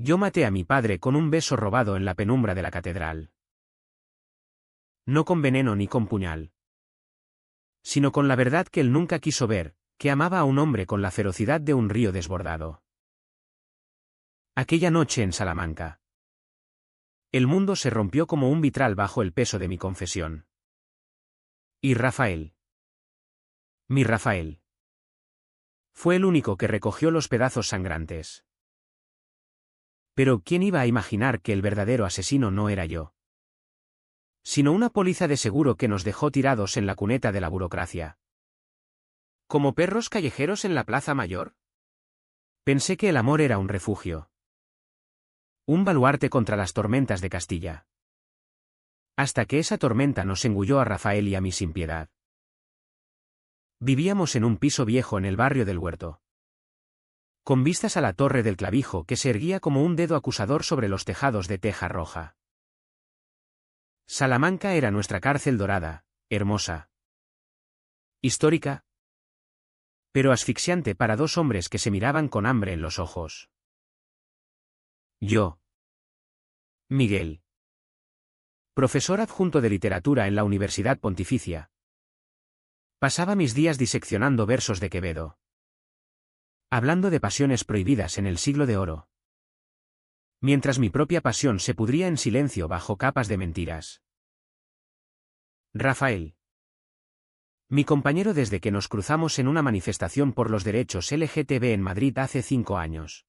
Yo maté a mi padre con un beso robado en la penumbra de la catedral. No con veneno ni con puñal, sino con la verdad que él nunca quiso ver, que amaba a un hombre con la ferocidad de un río desbordado. Aquella noche en Salamanca, el mundo se rompió como un vitral bajo el peso de mi confesión. Y Rafael, mi Rafael, fue el único que recogió los pedazos sangrantes. Pero ¿quién iba a imaginar que el verdadero asesino no era yo, sino una póliza de seguro que nos dejó tirados en la cuneta de la burocracia? ¿Como perros callejeros en la Plaza Mayor? Pensé que el amor era un refugio, un baluarte contra las tormentas de Castilla. Hasta que esa tormenta nos engulló a Rafael y a mí sin piedad. Vivíamos en un piso viejo en el barrio del Huerto, con vistas a la torre del Clavijo que se erguía como un dedo acusador sobre los tejados de teja roja. Salamanca era nuestra cárcel dorada, hermosa, histórica, pero asfixiante para dos hombres que se miraban con hambre en los ojos. Yo, Miguel, profesor adjunto de literatura en la Universidad Pontificia, pasaba mis días diseccionando versos de Quevedo, hablando de pasiones prohibidas en el siglo de oro, mientras mi propia pasión se pudría en silencio bajo capas de mentiras. Rafael, mi compañero desde que nos cruzamos en una manifestación por los derechos LGTB en Madrid hace 5 años.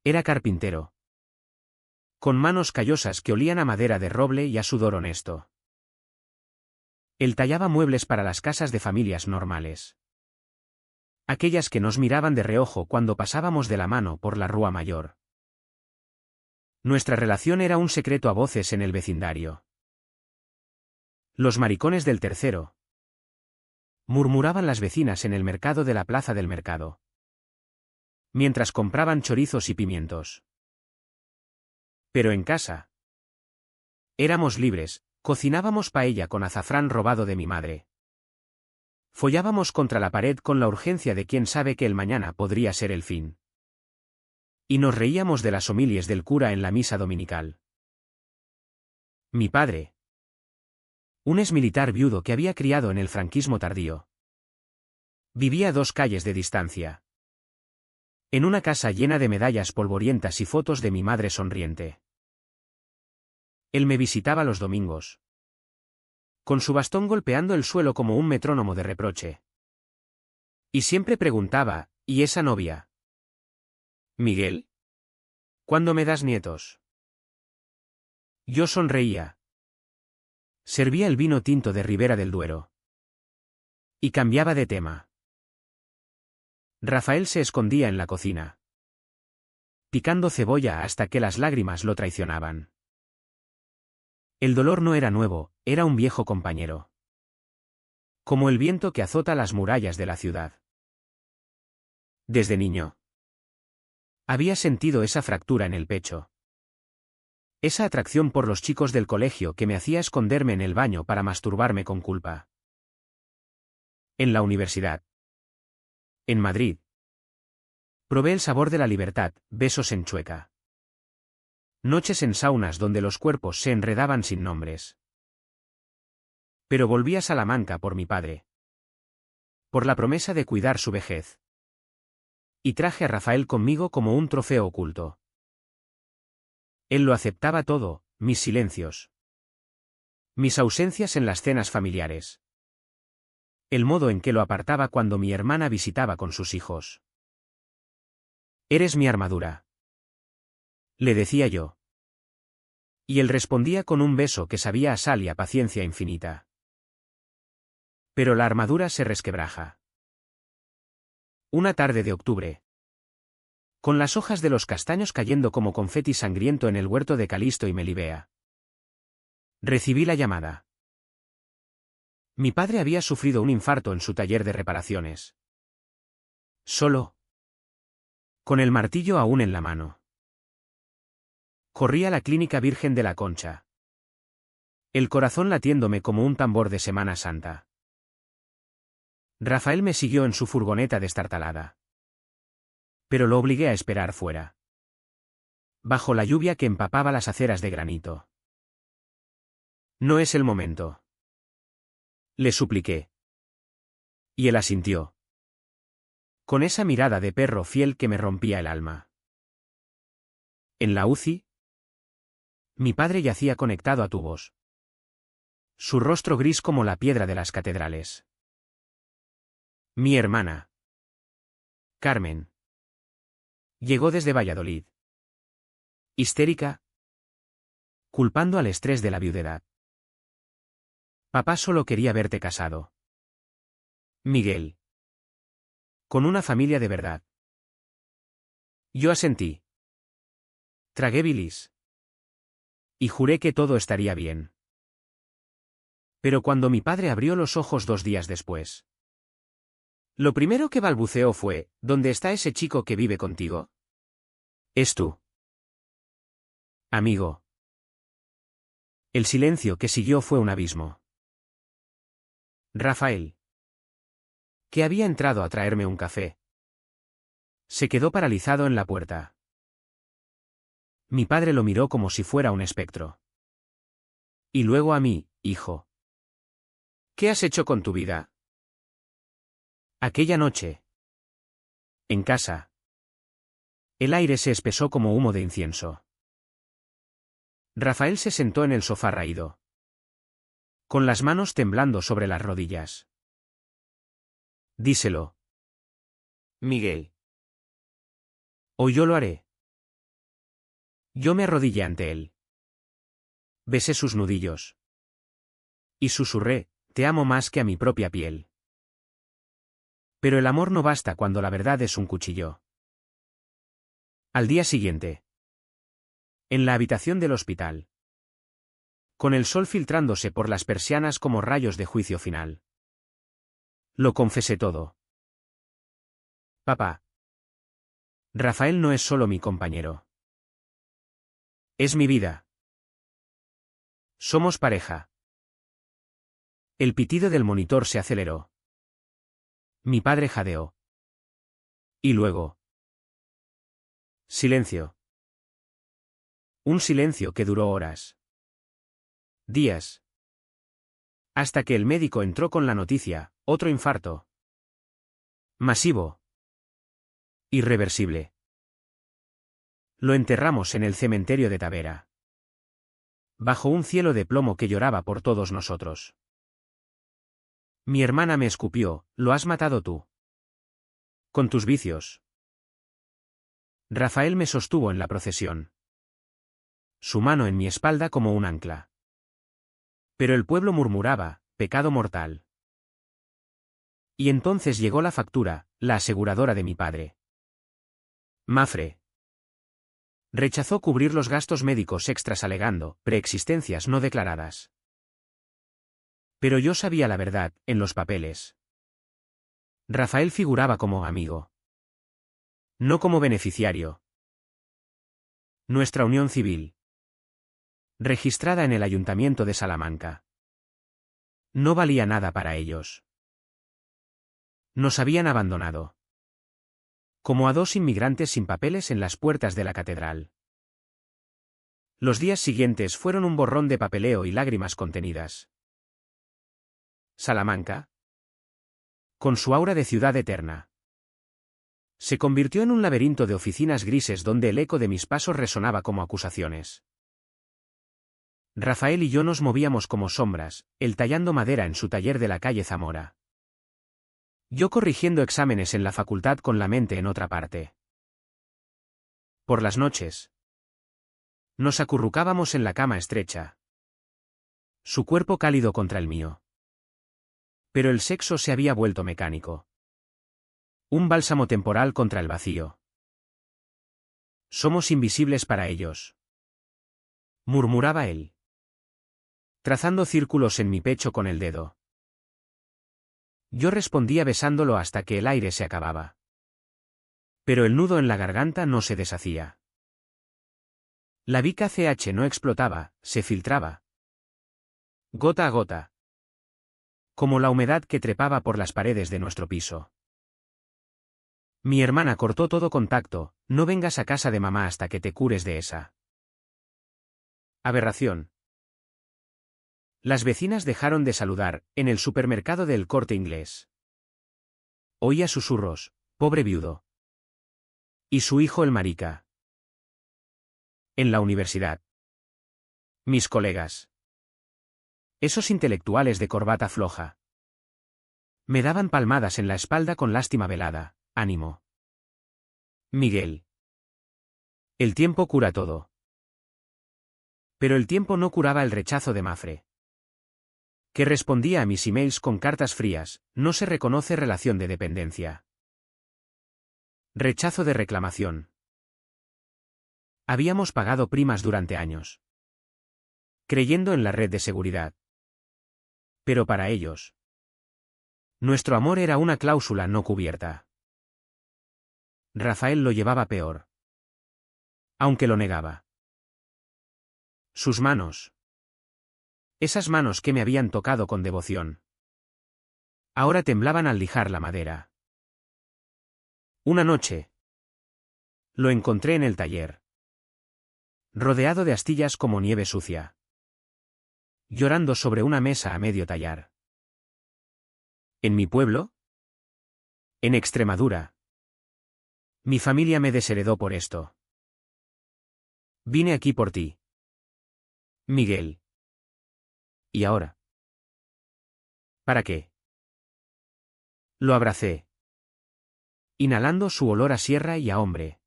Era carpintero, con manos callosas que olían a madera de roble y a sudor honesto. Él tallaba muebles para las casas de familias normales, aquellas que nos miraban de reojo cuando pasábamos de la mano por la Rúa Mayor. Nuestra relación era un secreto a voces en el vecindario. Los maricones del tercero, murmuraban las vecinas en el mercado de la plaza del mercado, mientras compraban chorizos y pimientos. Pero en casa éramos libres, cocinábamos paella con azafrán robado de mi madre. Follábamos contra la pared con la urgencia de quien sabe que el mañana podría ser el fin. Y nos reíamos de las homilies del cura en la misa dominical. Mi padre, un exmilitar viudo que había criado en el franquismo tardío, vivía a 2 calles de distancia, en una casa llena de medallas polvorientas y fotos de mi madre sonriente. Él me visitaba los domingos, con su bastón golpeando el suelo como un metrónomo de reproche. Y siempre preguntaba, ¿y esa novia? Miguel, ¿cuándo me das nietos? Yo sonreía. Servía el vino tinto de Ribera del Duero. Y cambiaba de tema. Rafael se escondía en la cocina, picando cebolla hasta que las lágrimas lo traicionaban. El dolor no era nuevo, era un viejo compañero, como el viento que azota las murallas de la ciudad. Desde niño había sentido esa fractura en el pecho, esa atracción por los chicos del colegio que me hacía esconderme en el baño para masturbarme con culpa. En la universidad, en Madrid, probé el sabor de la libertad, besos en Chueca, noches en saunas donde los cuerpos se enredaban sin nombres. Pero volví a Salamanca por mi padre, por la promesa de cuidar su vejez. Y traje a Rafael conmigo como un trofeo oculto. Él lo aceptaba todo, mis silencios, mis ausencias en las cenas familiares, el modo en que lo apartaba cuando mi hermana visitaba con sus hijos. Eres mi armadura, le decía yo. Y él respondía con un beso que sabía a sal y a paciencia infinita. Pero la armadura se resquebraja. Una tarde de octubre, con las hojas de los castaños cayendo como confeti sangriento en el huerto de Calisto y Melibea, recibí la llamada. Mi padre había sufrido un infarto en su taller de reparaciones. Solo, con el martillo aún en la mano, corrí a la Clínica Virgen de la Concha, el corazón latiéndome como un tambor de Semana Santa. Rafael me siguió en su furgoneta destartalada, pero lo obligué a esperar fuera. bajo la lluvia que empapaba las aceras de granito. No es el momento. Le supliqué. Y él asintió. Con esa mirada de perro fiel que me rompía el alma. En la UCI, mi padre yacía conectado a tubos. Su rostro gris como la piedra de las catedrales. Mi hermana, Carmen, llegó desde Valladolid. Histérica, culpando al estrés de la viudedad. Papá solo quería verte casado. Miguel. Con una familia de verdad. Yo asentí. Tragué bilis. Y juré que todo estaría bien. Pero cuando mi padre abrió los ojos 2 días después, lo primero que balbuceó fue: ¿dónde está ese chico que vive contigo? Es tú. Amigo. El silencio que siguió fue un abismo. Rafael, que había entrado a traerme un café, se quedó paralizado en la puerta. Mi padre lo miró como si fuera un espectro. Y luego a mí: hijo. ¿Qué has hecho con tu vida? Aquella noche, en casa, el aire se espesó como humo de incienso. Rafael se sentó en el sofá raído, con las manos temblando sobre las rodillas. Díselo, Miguel. O yo lo haré. Yo me arrodillé ante él. Besé sus nudillos. Y susurré: te amo más que a mi propia piel. Pero el amor no basta cuando la verdad es un cuchillo. Al día siguiente, en la habitación del hospital, con el sol filtrándose por las persianas como rayos de juicio final, lo confesé todo. Papá, Rafael no es solo mi compañero. Es mi vida. Somos pareja. El pitido del monitor se aceleró. Mi padre jadeó. Y luego. Silencio. Un silencio que duró horas. Días. Hasta que el médico entró con la noticia: otro infarto. Masivo. Irreversible. Lo enterramos en el cementerio de Tavera. Bajo un cielo de plomo que lloraba por todos nosotros. Mi hermana me escupió: lo has matado tú. Con tus vicios. Rafael me sostuvo en la procesión. Su mano en mi espalda como un ancla. Pero el pueblo murmuraba: pecado mortal. Y entonces llegó la factura, la aseguradora de mi padre. Mafre. Rechazó cubrir los gastos médicos extras alegando preexistencias no declaradas. Pero yo sabía la verdad: en los papeles, Rafael figuraba como amigo. No como beneficiario. Nuestra unión civil, registrada en el Ayuntamiento de Salamanca, no valía nada para ellos. Nos habían abandonado. Como a 2 inmigrantes sin papeles en las puertas de la catedral. Los días siguientes fueron un borrón de papeleo y lágrimas contenidas. Salamanca, con su aura de ciudad eterna, se convirtió en un laberinto de oficinas grises donde el eco de mis pasos resonaba como acusaciones. Rafael y yo nos movíamos como sombras, él tallando madera en su taller de la calle Zamora. Yo corrigiendo exámenes en la facultad con la mente en otra parte. Por las noches, nos acurrucábamos en la cama estrecha. Su cuerpo cálido contra el mío. Pero el sexo se había vuelto mecánico. Un bálsamo temporal contra el vacío. Somos invisibles para ellos, murmuraba él, trazando círculos en mi pecho con el dedo. Yo respondía besándolo hasta que el aire se acababa. Pero el nudo en la garganta no se deshacía. La bica CH no explotaba, se filtraba. Gota a gota. Como la humedad que trepaba por las paredes de nuestro piso. Mi hermana cortó todo contacto, No vengas a casa de mamá hasta que te cures de esa aberración. Las vecinas dejaron de saludar, en el supermercado del Corte Inglés. Oía susurros, pobre viudo. Y su hijo el marica. En la universidad. Mis colegas. Esos intelectuales de corbata floja. Me daban palmadas en la espalda con lástima velada. Ánimo. Miguel. El tiempo cura todo. Pero el tiempo no curaba el rechazo de Mafre, que respondía a mis emails con cartas frías. No se reconoce relación de dependencia. Rechazo de reclamación. Habíamos pagado primas durante años, creyendo en la red de seguridad. Pero para ellos, nuestro amor era una cláusula no cubierta. Rafael lo llevaba peor, aunque lo negaba. Sus manos. Esas manos que me habían tocado con devoción, ahora temblaban al lijar la madera. Una noche, lo encontré en el taller, rodeado de astillas como nieve sucia, llorando sobre una mesa a medio tallar. ¿En mi pueblo? En Extremadura. Mi familia me desheredó por esto. Vine aquí por ti, Miguel. ¿Y ahora? ¿Para qué? Lo abracé, inhalando su olor a sierra y a hombre.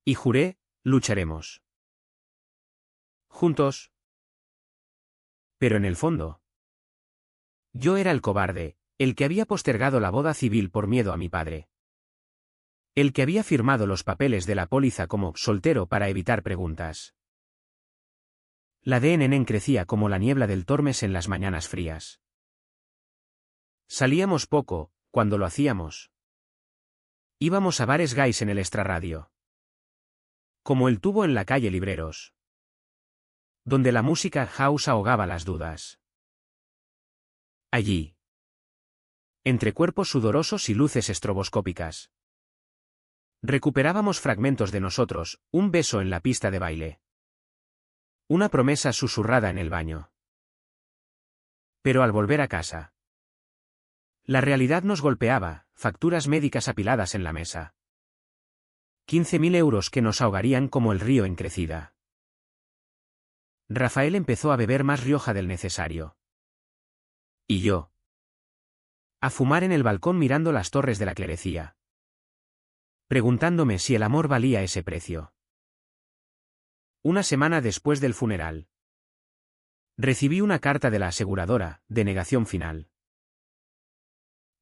Y juré, lucharemos. Juntos. Pero en el fondo, yo era el cobarde, el que había postergado la boda civil por miedo a mi padre. El que había firmado los papeles de la póliza como soltero para evitar preguntas. La de Nenen crecía como la niebla del Tormes en las mañanas frías. Salíamos poco, cuando lo hacíamos. Íbamos a bares gays en el extrarradio. Como el tubo en la calle Libreros, donde la música house ahogaba las dudas. Allí, entre cuerpos sudorosos y luces estroboscópicas, recuperábamos fragmentos de nosotros, un beso en la pista de baile. Una promesa susurrada en el baño. Pero al volver a casa, la realidad nos golpeaba, facturas médicas apiladas en la mesa. 15.000 euros que nos ahogarían como el río en crecida. Rafael empezó a beber más Rioja del necesario. Y yo, a fumar en el balcón mirando las torres de la clerecía, preguntándome si el amor valía ese precio. Una semana después del funeral, recibí una carta de la aseguradora, denegación final.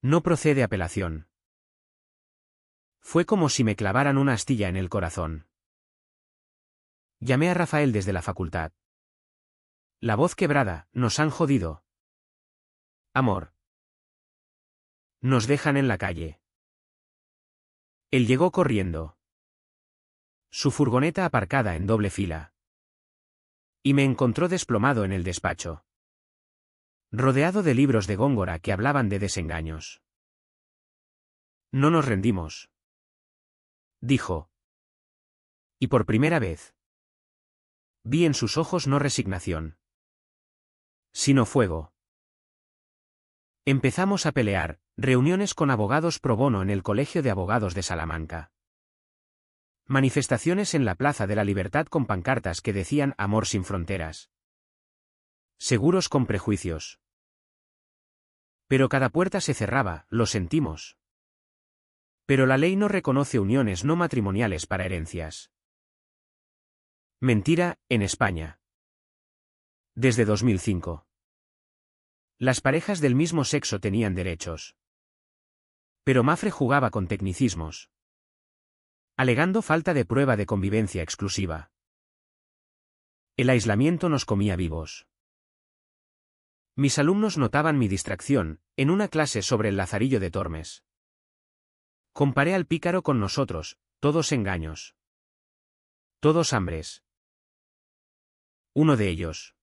No procede apelación. Fue como si me clavaran una astilla en el corazón. Llamé a Rafael desde la facultad. La voz quebrada, nos han jodido. Amor. Nos dejan en la calle. Él llegó corriendo. Su furgoneta aparcada en doble fila. Y me encontró desplomado en el despacho, rodeado de libros de Góngora que hablaban de desengaños. No nos rendimos, dijo. Y por primera vez, vi en sus ojos no resignación, sino fuego. Empezamos a pelear, reuniones con abogados pro bono en el Colegio de Abogados de Salamanca. Manifestaciones en la Plaza de la Libertad con pancartas que decían amor sin fronteras. Seguros con prejuicios. Pero cada puerta se cerraba, lo sentimos. Pero la ley no reconoce uniones no matrimoniales para herencias. Mentira, en España. Desde 2005. Las parejas del mismo sexo tenían derechos. Pero Mafre jugaba con tecnicismos, alegando falta de prueba de convivencia exclusiva. El aislamiento nos comía vivos. Mis alumnos notaban mi distracción, en una clase sobre el Lazarillo de Tormes. Comparé al pícaro con nosotros, todos engaños. Todos hambres. Uno de ellos,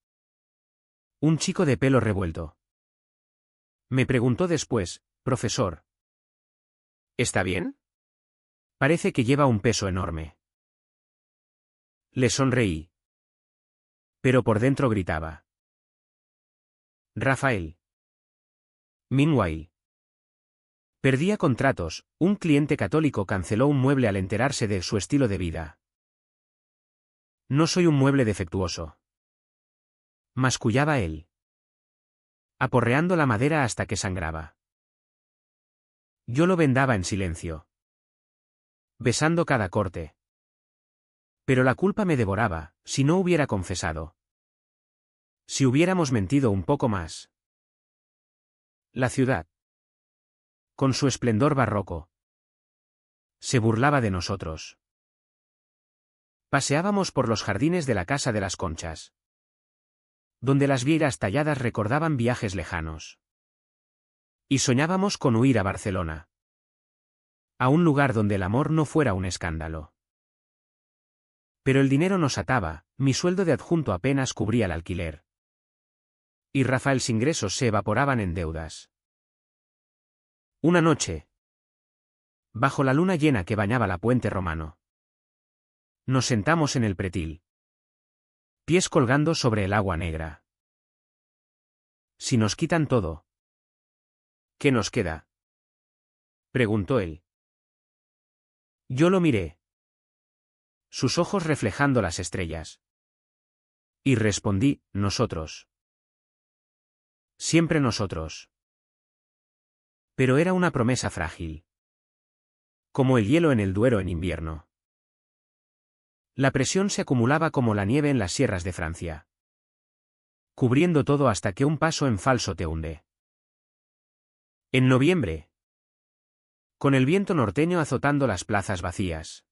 un chico de pelo revuelto, me preguntó después, profesor, ¿está bien? Parece que lleva un peso enorme. Le sonreí. Pero por dentro gritaba. Rafael. Meanwhile. Perdía contratos, un cliente católico canceló un mueble al enterarse de su estilo de vida. No soy un mueble defectuoso. Mascullaba él. Aporreando la madera hasta que sangraba. Yo lo vendaba en silencio. Besando cada corte. Pero la culpa me devoraba, si no hubiera confesado. Si hubiéramos mentido un poco más. La ciudad. Con su esplendor barroco. Se burlaba de nosotros. Paseábamos por los jardines de la Casa de las Conchas. Donde las vieiras talladas recordaban viajes lejanos. Y soñábamos con huir a Barcelona. A un lugar donde el amor no fuera un escándalo. Pero el dinero nos ataba, mi sueldo de adjunto apenas cubría el alquiler. Y Rafael's ingresos se evaporaban en deudas. Una noche. Bajo la luna llena que bañaba la Puente Romano. Nos sentamos en el pretil. Pies colgando sobre el agua negra. Si nos quitan todo. ¿Qué nos queda? Preguntó él. Yo lo miré. Sus ojos reflejando las estrellas. Y respondí, nosotros. Siempre nosotros. Pero era una promesa frágil. Como el hielo en el Duero en invierno. La presión se acumulaba como la nieve en las sierras de Francia. Cubriendo todo hasta que un paso en falso te hunde. En noviembre. Con el viento norteño azotando las plazas vacías.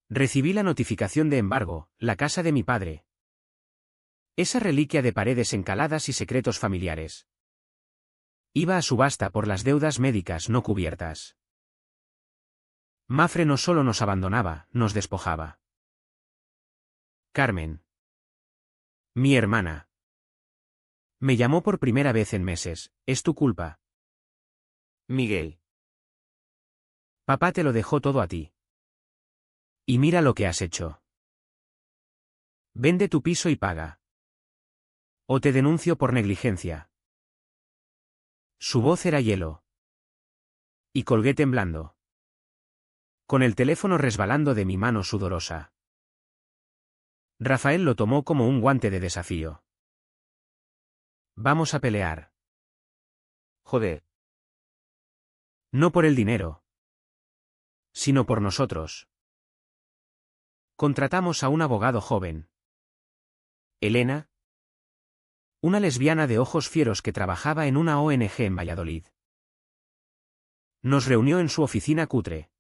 Recibí la notificación de embargo, la casa de mi padre. Esa reliquia de paredes encaladas y secretos familiares. Iba a subasta por las deudas médicas no cubiertas. Mafre no solo nos abandonaba, nos despojaba. Carmen. Mi hermana. Me llamó por primera vez en meses, es tu culpa. Miguel. Papá te lo dejó todo a ti. Y mira lo que has hecho. Vende tu piso y paga. O te denuncio por negligencia. Su voz era hielo. Y colgué temblando. Con el teléfono resbalando de mi mano sudorosa. Rafael lo tomó como un guante de desafío. Vamos a pelear. Joder. No por el dinero. Sino por nosotros. Contratamos a un abogado joven. Elena. Una lesbiana de ojos fieros que trabajaba en una ONG en Valladolid. Nos reunió en su oficina cutre.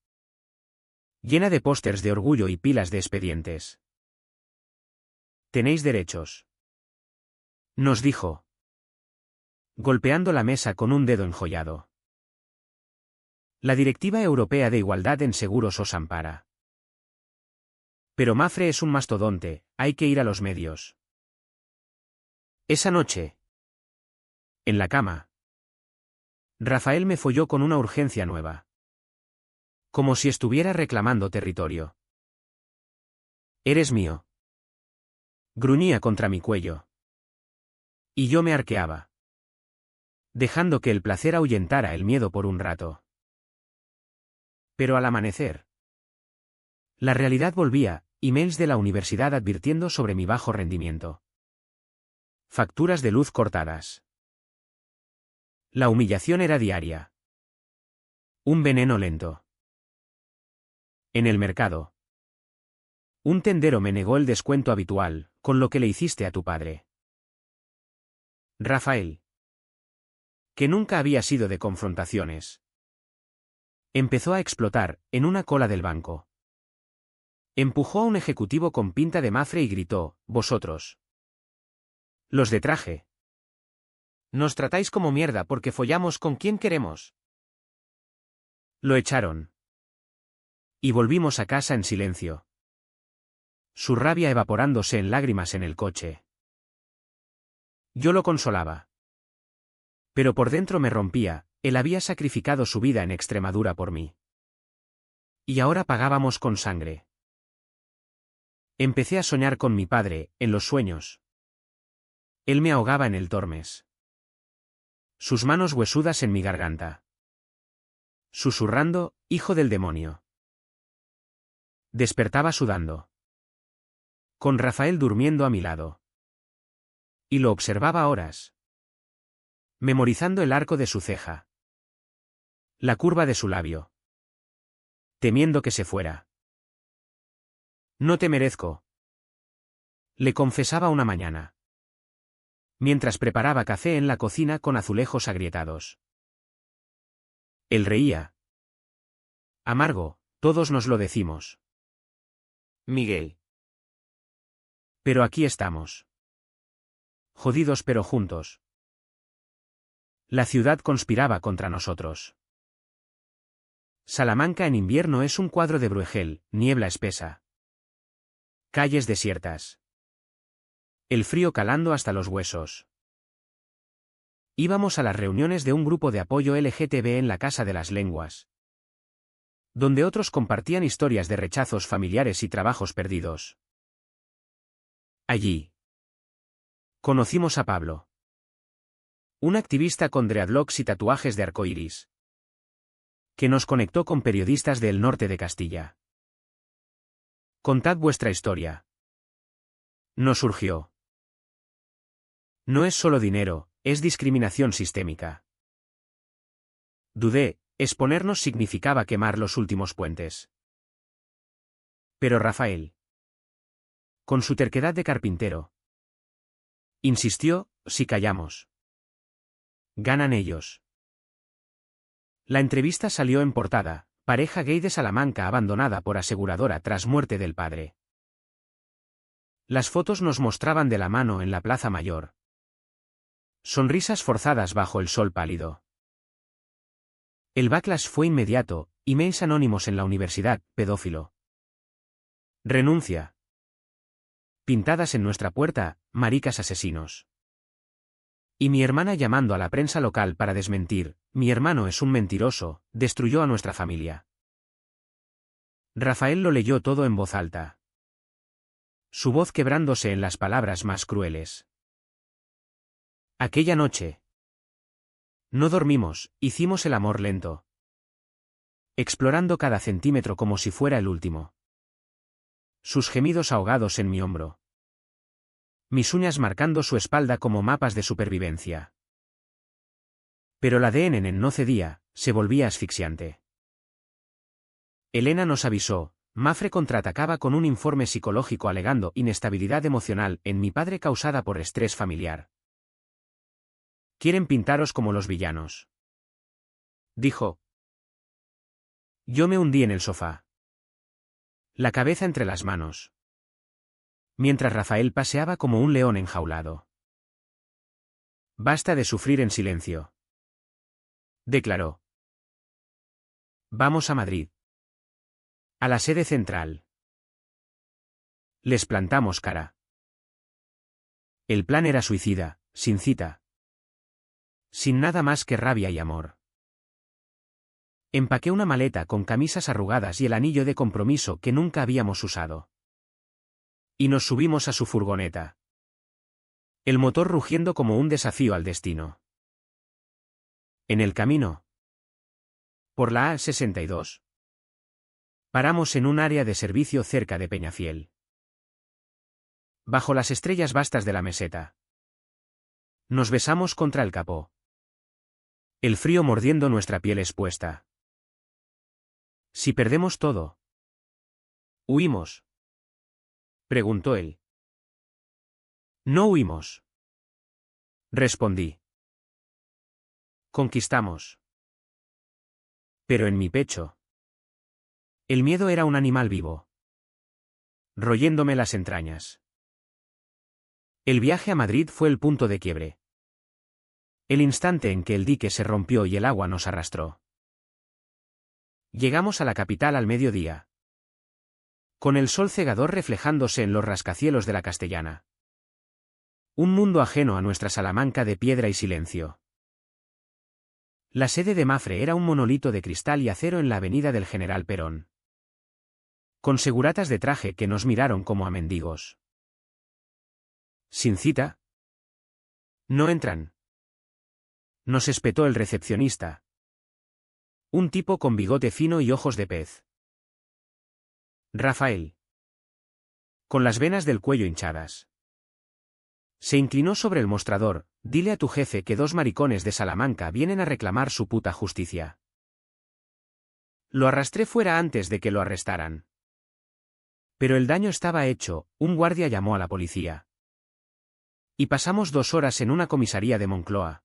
Llena de pósters de orgullo y pilas de expedientes. Tenéis derechos. Nos dijo. Golpeando la mesa con un dedo enjollado. La Directiva Europea de Igualdad en Seguros os ampara. Pero Mafre es un mastodonte, hay que ir a los medios. Esa noche. En la cama. Rafael me folló con una urgencia nueva. Como si estuviera reclamando territorio. Eres mío. Gruñía contra mi cuello. Y yo me arqueaba. Dejando que el placer ahuyentara el miedo por un rato. Pero al amanecer. La realidad volvía, emails de la universidad advirtiendo sobre mi bajo rendimiento. Facturas de luz cortadas. La humillación era diaria. Un veneno lento. En el mercado. Un tendero me negó el descuento habitual, con lo que le hiciste a tu padre. Rafael. Que nunca había sido de confrontaciones. Empezó a explotar, en una cola del banco. Empujó a un ejecutivo con pinta de Mafre y gritó, vosotros. Los de traje. Nos tratáis como mierda porque follamos con quien queremos. Lo echaron. Y volvimos a casa en silencio. Su rabia evaporándose en lágrimas en el coche. Yo lo consolaba. Pero por dentro me rompía, él había sacrificado su vida en Extremadura por mí. Y ahora pagábamos con sangre. Empecé a soñar con mi padre, en los sueños. Él me ahogaba en el Tormes. Sus manos huesudas en mi garganta. Susurrando, hijo del demonio. Despertaba sudando. Con Rafael durmiendo a mi lado. Y lo observaba horas. Memorizando el arco de su ceja. La curva de su labio. Temiendo que se fuera. No te merezco. Le confesaba una mañana. Mientras preparaba café en la cocina con azulejos agrietados. Él reía. Amargo, todos nos lo decimos. Miguel. Pero aquí estamos. Jodidos pero juntos. La ciudad conspiraba contra nosotros. Salamanca en invierno es un cuadro de Bruegel, niebla espesa. Calles desiertas. El frío calando hasta los huesos. Íbamos a las reuniones de un grupo de apoyo LGTB en la Casa de las Lenguas, donde otros compartían historias de rechazos familiares y trabajos perdidos. Allí conocimos a Pablo, un activista con dreadlocks y tatuajes de arcoíris, que nos conectó con periodistas del norte de Castilla. Contad vuestra historia. Nos surgió. No es solo dinero, es discriminación sistémica. Dudé, exponernos significaba quemar los últimos puentes. Pero Rafael, con su terquedad de carpintero, insistió, si callamos, ganan ellos. La entrevista salió en portada, pareja gay de Salamanca abandonada por aseguradora tras muerte del padre. Las fotos nos mostraban de la mano en la Plaza Mayor. Sonrisas forzadas bajo el sol pálido. El backlash fue inmediato, emails anónimos en la universidad, pedófilo. Renuncia. Pintadas en nuestra puerta, maricas asesinos. Y mi hermana llamando a la prensa local para desmentir, mi hermano es un mentiroso, destruyó a nuestra familia. Rafael lo leyó todo en voz alta. Su voz quebrándose en las palabras más crueles. Aquella noche. No dormimos, hicimos el amor lento. Explorando cada centímetro como si fuera el último. Sus gemidos ahogados en mi hombro. Mis uñas marcando su espalda como mapas de supervivencia. Pero la ADN no cedía, se volvía asfixiante. Elena nos avisó, Mafre contraatacaba con un informe psicológico alegando inestabilidad emocional en mi padre causada por estrés familiar. Quieren pintaros como los villanos. Dijo. Yo me hundí en el sofá. La cabeza entre las manos. Mientras Rafael paseaba como un león enjaulado. Basta de sufrir en silencio. Declaró. Vamos a Madrid. A la sede central. Les plantamos cara. El plan era suicida, sin cita. Sin nada más que rabia y amor. Empaqué una maleta con camisas arrugadas y el anillo de compromiso que nunca habíamos usado. Y nos subimos a su furgoneta. El motor rugiendo como un desafío al destino. En el camino. Por la A62. Paramos en un área de servicio cerca de Peñafiel. Bajo las estrellas vastas de la meseta. Nos besamos contra el capó. El frío mordiendo nuestra piel expuesta. Si perdemos todo. ¿Huimos? Preguntó él. No huimos. Respondí. Conquistamos. Pero en mi pecho. El miedo era un animal vivo. Royéndome las entrañas. El viaje a Madrid fue el punto de quiebre. El instante en que el dique se rompió y el agua nos arrastró. Llegamos a la capital al mediodía. Con el sol cegador reflejándose en los rascacielos de la Castellana. Un mundo ajeno a nuestra Salamanca de piedra y silencio. La sede de Mafre era un monolito de cristal y acero en la avenida del General Perón. con seguratas de traje que nos miraron como a mendigos. ¿Sin cita? No entran. Nos espetó el recepcionista. Un tipo con bigote fino y ojos de pez. Rafael. Con las venas del cuello hinchadas. Se inclinó sobre el mostrador. Dile a tu jefe que 2 maricones de Salamanca vienen a reclamar su puta justicia. Lo arrastré fuera antes de que lo arrestaran. Pero el daño estaba hecho. Un guardia llamó a la policía. Y pasamos 2 horas en una comisaría de Moncloa,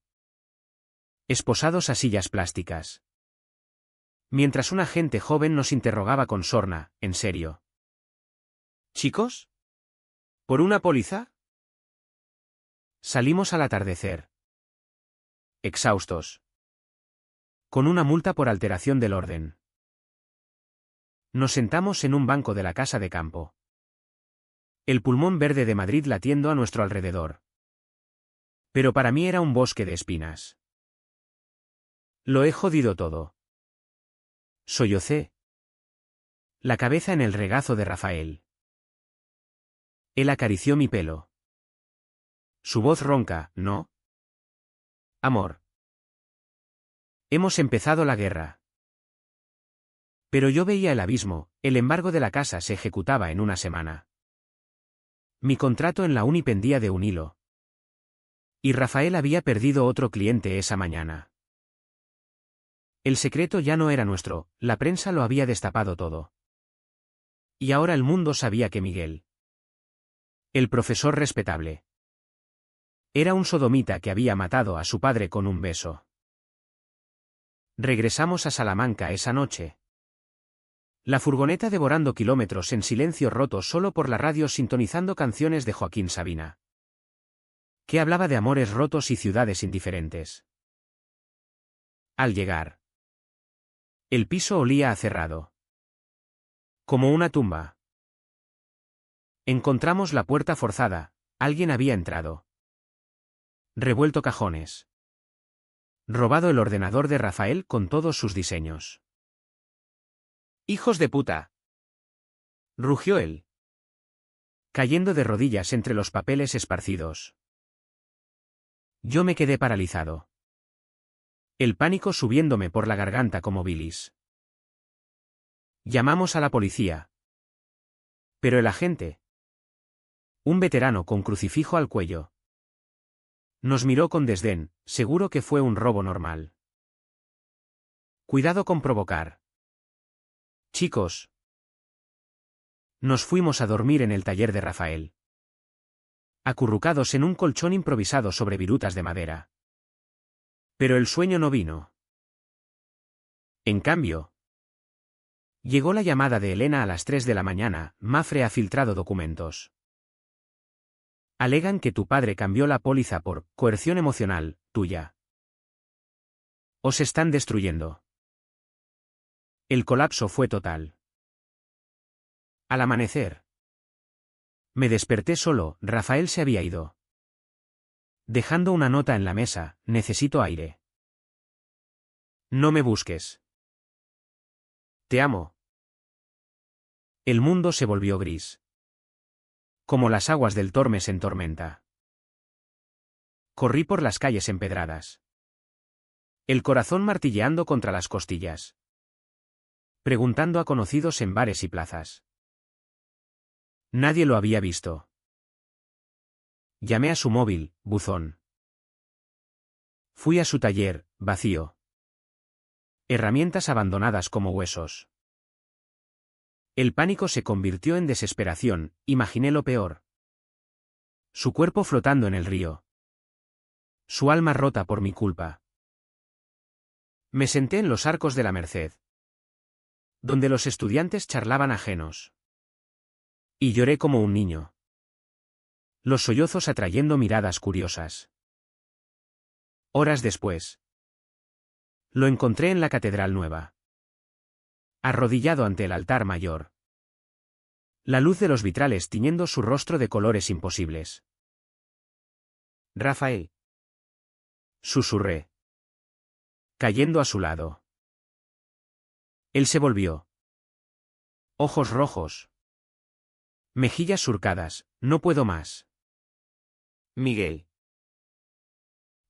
esposados a sillas plásticas. Mientras un agente joven nos interrogaba con sorna, en serio. ¿Chicos? ¿Por una póliza? Salimos al atardecer. Exhaustos. Con una multa por alteración del orden. Nos sentamos en un banco de la casa de campo. El pulmón verde de Madrid latiendo a nuestro alrededor. Pero para mí era un bosque de espinas. Lo he jodido todo. Sollocé. La cabeza en el regazo de Rafael. Él acarició mi pelo. Su voz ronca, ¿no? Amor. Hemos empezado la guerra. Pero yo veía el abismo. El embargo de la casa se ejecutaba en una semana. Mi contrato en la uni pendía de un hilo. Y Rafael había perdido otro cliente esa mañana. El secreto ya no era nuestro, la prensa lo había destapado todo. Y ahora el mundo sabía que Miguel, el profesor respetable, era un sodomita que había matado a su padre con un beso. Regresamos a Salamanca esa noche. La furgoneta devorando kilómetros en silencio roto solo por la radio sintonizando canciones de Joaquín Sabina, que hablaba de amores rotos y ciudades indiferentes. Al llegar, el piso olía a cerrado. Como una tumba. Encontramos la puerta forzada, alguien había entrado. Revuelto cajones. Robado el ordenador de Rafael con todos sus diseños. ¡Hijos de puta!, rugió él, cayendo de rodillas entre los papeles esparcidos. Yo me quedé paralizado. El pánico subiéndome por la garganta como bilis. Llamamos a la policía. Pero el agente, un veterano con crucifijo al cuello, nos miró con desdén, seguro que fue un robo normal. Cuidado con provocar. Chicos. Nos fuimos a dormir en el taller de Rafael, acurrucados en un colchón improvisado sobre virutas de madera. Pero el sueño no vino. En cambio, llegó la llamada de Elena a las 3 de la mañana. Mafre ha filtrado documentos. Alegan que tu padre cambió la póliza por coerción emocional, tuya. Os están destruyendo. El colapso fue total. Al amanecer, me desperté solo. Rafael se había ido, dejando una nota en la mesa: necesito aire. No me busques. Te amo. El mundo se volvió gris, como las aguas del Tormes en tormenta. Corrí por las calles empedradas, el corazón martilleando contra las costillas, preguntando a conocidos en bares y plazas. Nadie lo había visto. Llamé a su móvil, buzón. Fui a su taller, vacío. Herramientas abandonadas como huesos. El pánico se convirtió en desesperación. Imaginé lo peor. Su cuerpo flotando en el río. Su alma rota por mi culpa. Me senté en los arcos de la Merced, donde los estudiantes charlaban ajenos. Y lloré como un niño. Los sollozos atrayendo miradas curiosas. Horas después, lo encontré en la Catedral Nueva, arrodillado ante el altar mayor. La luz de los vitrales tiñendo su rostro de colores imposibles. Rafael, susurré, cayendo a su lado. Él se volvió. Ojos rojos. Mejillas surcadas, no puedo más. Miguel.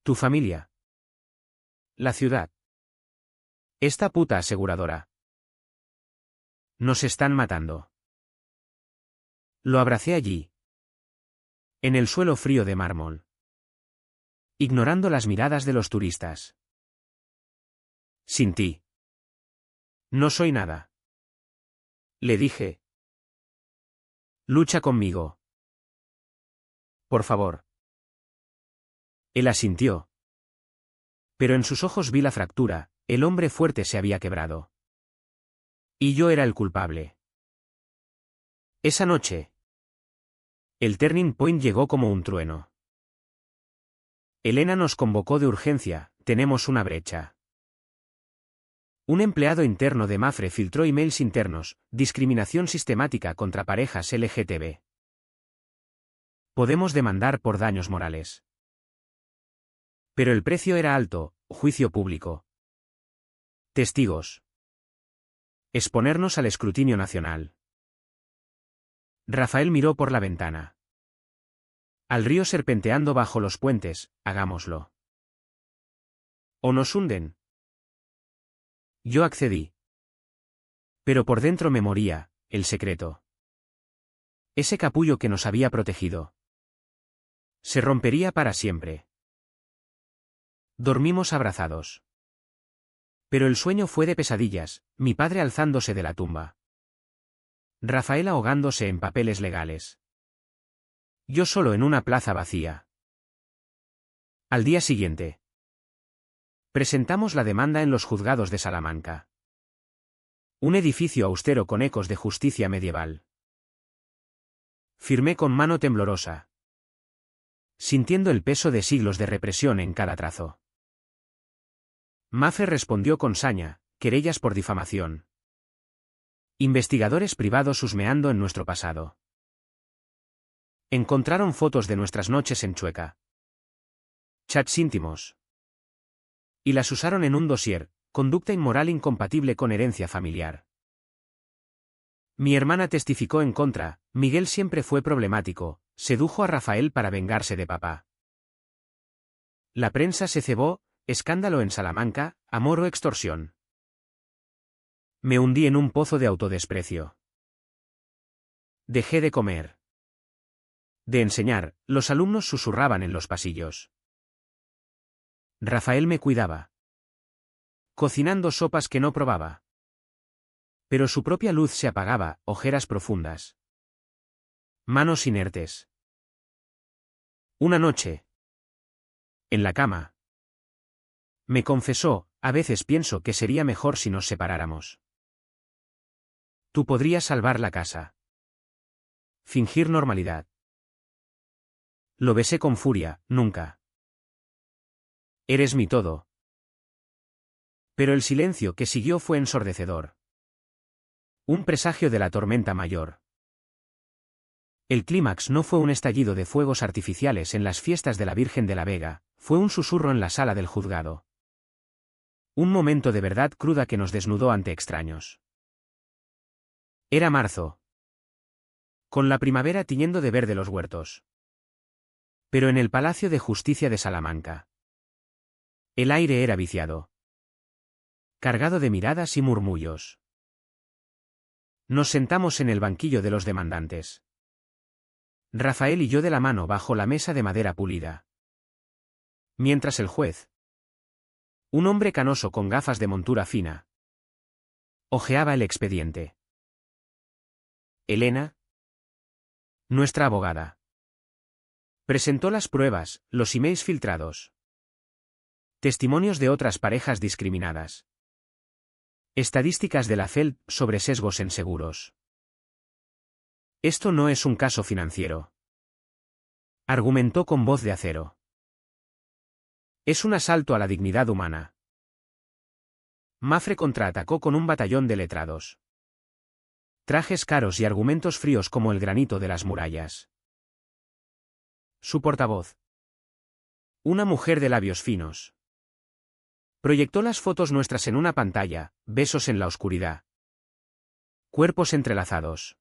Tu familia. La ciudad. Esta puta aseguradora. Nos están matando. Lo abracé allí. En el suelo frío de mármol. Ignorando las miradas de los turistas. Sin ti. No soy nada. Le dije. Lucha conmigo. Por favor. Él asintió. Pero en sus ojos vi la fractura, el hombre fuerte se había quebrado. Y yo era el culpable. Esa noche. El turning point llegó como un trueno. Elena nos convocó de urgencia, tenemos una brecha. Un empleado interno de Mafre filtró emails internos, discriminación sistemática contra parejas LGTB. Podemos demandar por daños morales. Pero el precio era alto, juicio público. Testigos. Exponernos al escrutinio nacional. Rafael miró por la ventana. Al río serpenteando bajo los puentes, hagámoslo. O nos hunden. Yo accedí. Pero por dentro me moría, el secreto. Ese capullo que nos había protegido. Se rompería para siempre. Dormimos abrazados. Pero el sueño fue de pesadillas, mi padre alzándose de la tumba. Rafael ahogándose en papeles legales. Yo solo en una plaza vacía. Al día siguiente. Presentamos la demanda en los juzgados de Salamanca. Un edificio austero con ecos de justicia medieval. Firmé con mano temblorosa. Sintiendo el peso de siglos de represión en cada trazo. Mafre respondió con saña, querellas por difamación. Investigadores privados husmeando en nuestro pasado. Encontraron fotos de nuestras noches en Chueca. Chats íntimos. Y las usaron en un dossier, conducta inmoral incompatible con herencia familiar. Mi hermana testificó en contra, Miguel siempre fue problemático, sedujo a Rafael para vengarse de papá. La prensa se cebó, escándalo en Salamanca, amor o extorsión. Me hundí en un pozo de autodesprecio. Dejé de comer. De enseñar, los alumnos susurraban en los pasillos. Rafael me cuidaba. Cocinando sopas que no probaba. Pero su propia luz se apagaba, ojeras profundas. Manos inertes. Una noche. En la cama. Me confesó, a veces pienso que sería mejor si nos separáramos. Tú podrías salvar la casa. Fingir normalidad. Lo besé con furia, nunca. Eres mi todo. Pero el silencio que siguió fue ensordecedor. Un presagio de la tormenta mayor. El clímax no fue un estallido de fuegos artificiales en las fiestas de la Virgen de la Vega, fue un susurro en la sala del juzgado. Un momento de verdad cruda que nos desnudó ante extraños. Era marzo. Con la primavera tiñendo de verde los huertos. Pero en el Palacio de Justicia de Salamanca. El aire era viciado. Cargado de miradas y murmullos. Nos sentamos en el banquillo de los demandantes. Rafael y yo de la mano bajo la mesa de madera pulida. Mientras el juez, un hombre canoso con gafas de montura fina, hojeaba el expediente. Elena, nuestra abogada, presentó las pruebas, los emails filtrados. Testimonios de otras parejas discriminadas. Estadísticas de la FELP sobre sesgos en seguros. Esto no es un caso financiero. Argumentó con voz de acero. Es un asalto a la dignidad humana. Mafre contraatacó con un batallón de letrados. Trajes caros y argumentos fríos como el granito de las murallas. Su portavoz. Una mujer de labios finos. Proyectó las fotos nuestras en una pantalla, besos en la oscuridad. Cuerpos entrelazados.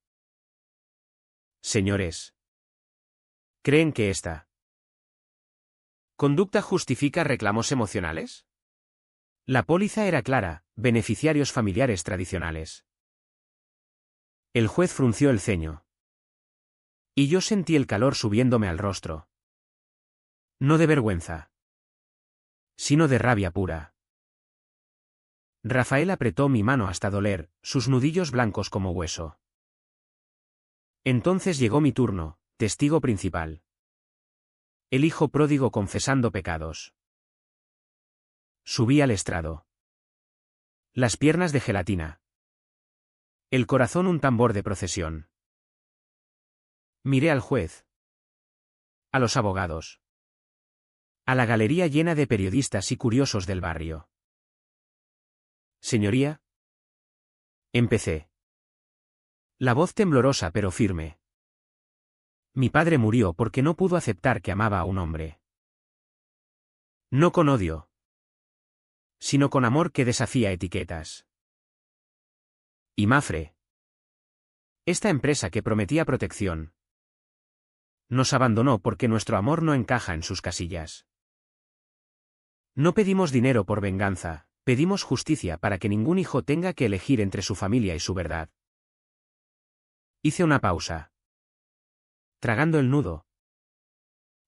Señores. ¿Creen que esta conducta justifica reclamos emocionales? La póliza era clara: beneficiarios familiares tradicionales. El juez frunció el ceño. Y yo sentí el calor subiéndome al rostro. No de vergüenza, sino de rabia pura. Rafael apretó mi mano hasta doler, sus nudillos blancos como hueso. Entonces llegó mi turno, testigo principal. El hijo pródigo confesando pecados. Subí al estrado. Las piernas de gelatina. El corazón un tambor de procesión. Miré al juez. A los abogados. A la galería llena de periodistas y curiosos del barrio. Señoría. Empecé. La voz temblorosa pero firme. Mi padre murió porque no pudo aceptar que amaba a un hombre. No con odio, sino con amor que desafía etiquetas. Y Mapfre, esta empresa que prometía protección, nos abandonó porque nuestro amor no encaja en sus casillas. No pedimos dinero por venganza, pedimos justicia para que ningún hijo tenga que elegir entre su familia y su verdad. Hice una pausa, tragando el nudo.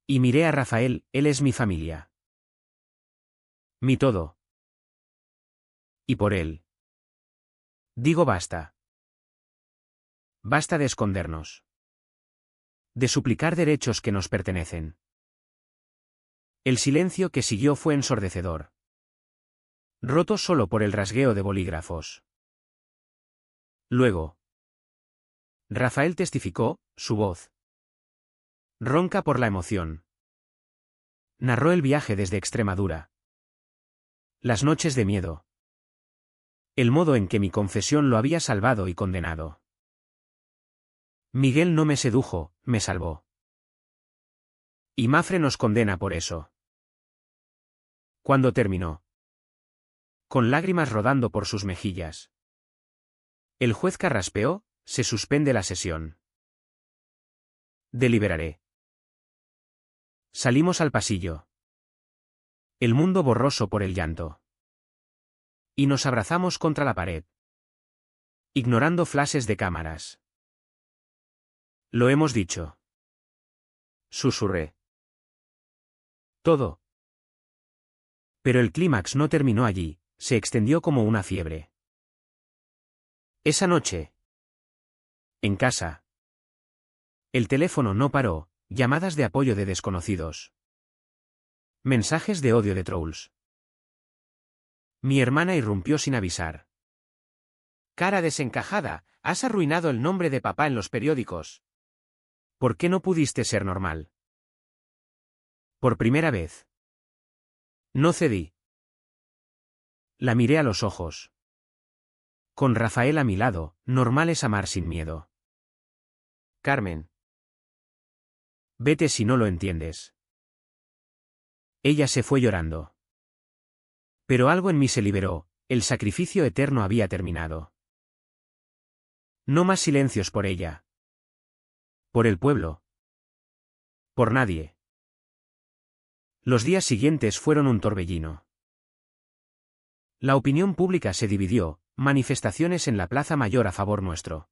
Y miré a Rafael: él es mi familia. Mi todo. Y por él digo basta. Basta de escondernos. De suplicar derechos que nos pertenecen. El silencio que siguió fue ensordecedor. Roto solo por el rasgueo de bolígrafos. Luego, Rafael testificó, su voz ronca por la emoción. Narró el viaje desde Extremadura. Las noches de miedo. El modo en que mi confesión lo había salvado y condenado. Miguel no me sedujo, me salvó. Y Mapfre nos condena por eso. Cuando terminó, con lágrimas rodando por sus mejillas, el juez carraspeó: se suspende la sesión. Deliberaré. Salimos al pasillo. El mundo borroso por el llanto. Y nos abrazamos contra la pared, ignorando flashes de cámaras. Lo hemos dicho. Susurré. Todo. Pero el clímax no terminó allí, se extendió como una fiebre. Esa noche, en casa, el teléfono no paró, llamadas de apoyo de desconocidos. Mensajes de odio de trolls. Mi hermana irrumpió sin avisar. Cara desencajada, has arruinado el nombre de papá en los periódicos. ¿Por qué no pudiste ser normal? Por primera vez. No cedí. La miré a los ojos. Con Rafael a mi lado, normal es amar sin miedo. Carmen. Vete si no lo entiendes. Ella se fue llorando. Pero algo en mí se liberó: el sacrificio eterno había terminado. No más silencios por ella. Por el pueblo. Por nadie. Los días siguientes fueron un torbellino. La opinión pública se dividió, manifestaciones en la Plaza Mayor a favor nuestro.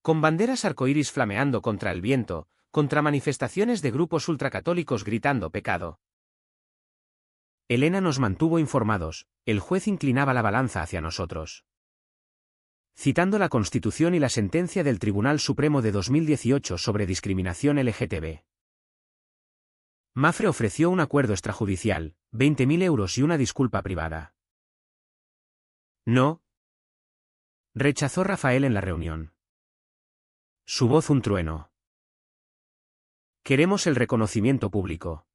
Con banderas arcoíris flameando contra el viento, contra manifestaciones de grupos ultracatólicos gritando pecado. Elena nos mantuvo informados: el juez inclinaba la balanza hacia nosotros. Citando la Constitución y la sentencia del Tribunal Supremo de 2018 sobre discriminación LGTB. Mapfre ofreció un acuerdo extrajudicial, 20.000 euros y una disculpa privada. No. Rechazó Rafael en la reunión. Su voz un trueno. Queremos el reconocimiento público.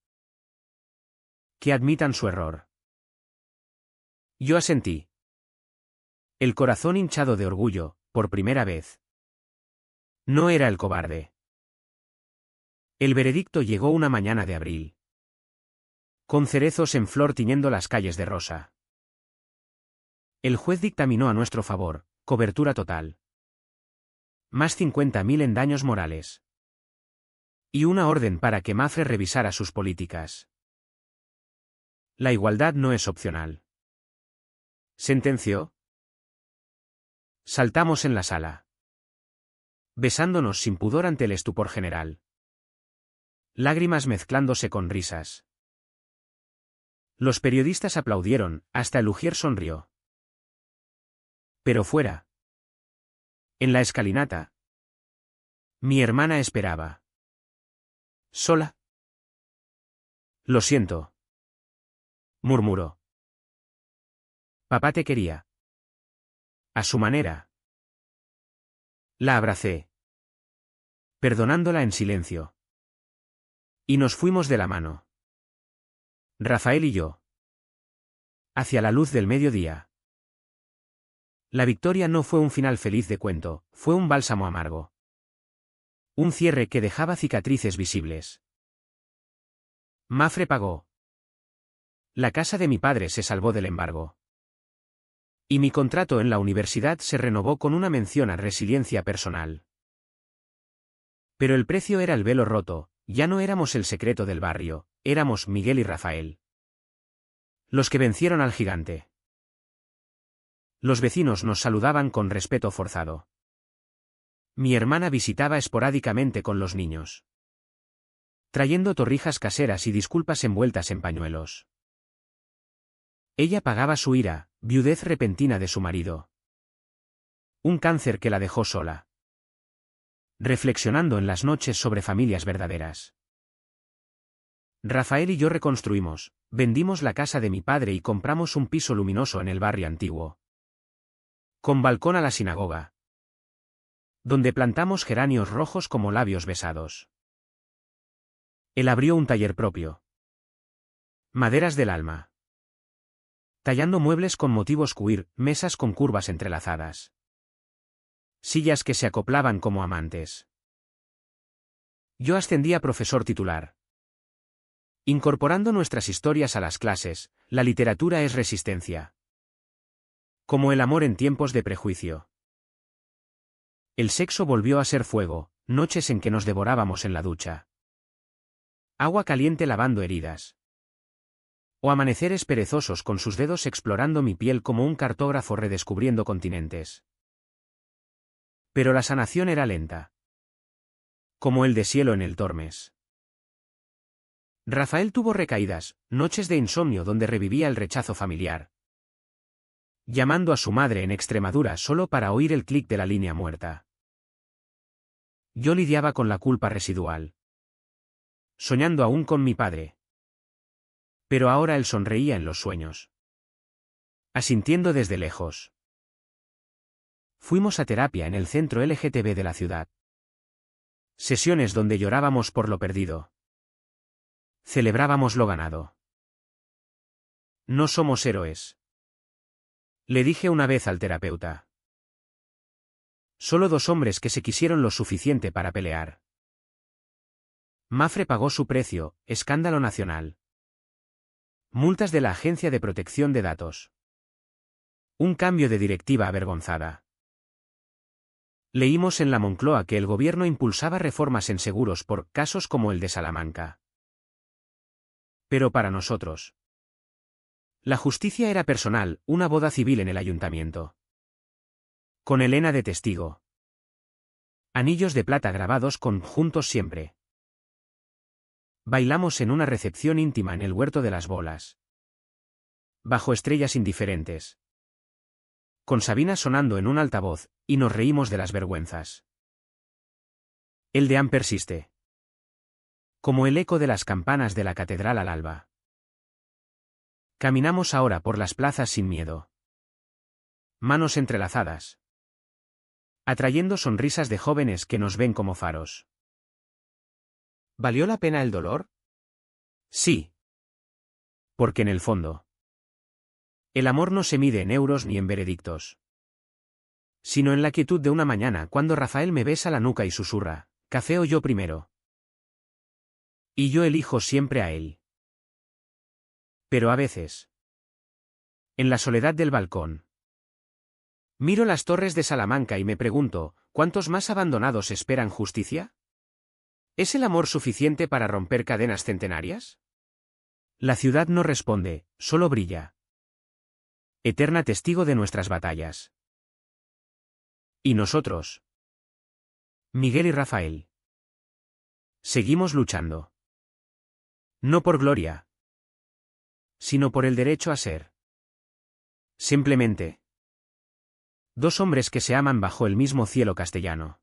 Que admitan su error. Yo asentí. El corazón hinchado de orgullo, por primera vez. No era el cobarde. El veredicto llegó una mañana de abril. Con cerezos en flor tiñendo las calles de rosa. El juez dictaminó a nuestro favor: Cobertura total. Más 50.000 en daños morales. Y una orden para que Mafre revisara sus políticas. La igualdad no es opcional. Sentenció. Saltamos en la sala, besándonos sin pudor ante el estupor general. Lágrimas mezclándose con risas. Los periodistas aplaudieron, hasta el ujier sonrió. Pero fuera, en la escalinata, mi hermana esperaba. ¿Sola? Lo siento, murmuró. Papá te quería. A su manera. La abracé, perdonándola en silencio. Y nos fuimos de la mano. Rafael y yo. Hacia la luz del mediodía. La victoria no fue un final feliz de cuento, fue un bálsamo amargo. Un cierre que dejaba cicatrices visibles. Mafre pagó. La casa de mi padre se salvó del embargo. Y mi contrato en la universidad se renovó con una mención a resiliencia personal. Pero el precio era el velo roto, ya no éramos el secreto del barrio, éramos Miguel y Rafael. Los que vencieron al gigante. Los vecinos nos saludaban con respeto forzado. Mi hermana visitaba esporádicamente con los niños, trayendo torrijas caseras y disculpas envueltas en pañuelos. Ella pagaba su ira, viudez repentina de su marido. Un cáncer que la dejó sola. Reflexionando en las noches sobre familias verdaderas. Rafael y yo reconstruimos, vendimos la casa de mi padre y compramos un piso luminoso en el barrio antiguo. Con balcón a la sinagoga. Donde plantamos geranios rojos como labios besados. Él abrió un taller propio. Maderas del alma. Tallando muebles con motivos queer, mesas con curvas entrelazadas. Sillas que se acoplaban como amantes. Yo ascendí a profesor titular. Incorporando nuestras historias a las clases, la literatura es resistencia. Como el amor en tiempos de prejuicio. El sexo volvió a ser fuego, noches en que nos devorábamos en la ducha. Agua caliente lavando heridas. O amaneceres perezosos con sus dedos explorando mi piel como un cartógrafo redescubriendo continentes. Pero la sanación era lenta. Como el deshielo en el Tormes. Rafael tuvo recaídas, noches de insomnio donde revivía el rechazo familiar. Llamando a su madre en Extremadura solo para oír el clic de la línea muerta. Yo lidiaba con la culpa residual. Soñando aún con mi padre. Pero ahora él sonreía en los sueños. Asintiendo desde lejos. Fuimos a terapia en el centro LGTB de la ciudad. Sesiones donde llorábamos por lo perdido. Celebrábamos lo ganado. No somos héroes. Le dije una vez al terapeuta. Solo dos hombres que se quisieron lo suficiente para pelear. Mafre pagó su precio, escándalo nacional. Multas de la Agencia de Protección de Datos. Un cambio de directiva avergonzada. Leímos en la Moncloa que el gobierno impulsaba reformas en seguros por casos como el de Salamanca. Pero para nosotros. La justicia era personal, una boda civil en el ayuntamiento. Con Elena de testigo. Anillos de plata grabados con "Juntos siempre". Bailamos en una recepción íntima en el Huerto de las Bolas. Bajo estrellas indiferentes. Con Sabina sonando en un altavoz, y nos reímos de las vergüenzas. El deán persiste. Como el eco de las campanas de la catedral al alba. Caminamos ahora por las plazas sin miedo. Manos entrelazadas. Atrayendo sonrisas de jóvenes que nos ven como faros. ¿Valió la pena el dolor? Sí. Porque en el fondo. El amor no se mide en euros ni en veredictos. Sino en la quietud de una mañana cuando Rafael me besa la nuca y susurra, ¿café o yo primero? Y yo elijo siempre a él. Pero a veces. En la soledad del balcón. Miro las torres de Salamanca y me pregunto, ¿cuántos más abandonados esperan justicia? ¿Es el amor suficiente para romper cadenas centenarias? La ciudad no responde, solo brilla. Eterna testigo de nuestras batallas. ¿Y nosotros? Miguel y Rafael. Seguimos luchando. No por gloria, sino por el derecho a ser. Simplemente. Dos hombres que se aman bajo el mismo cielo castellano.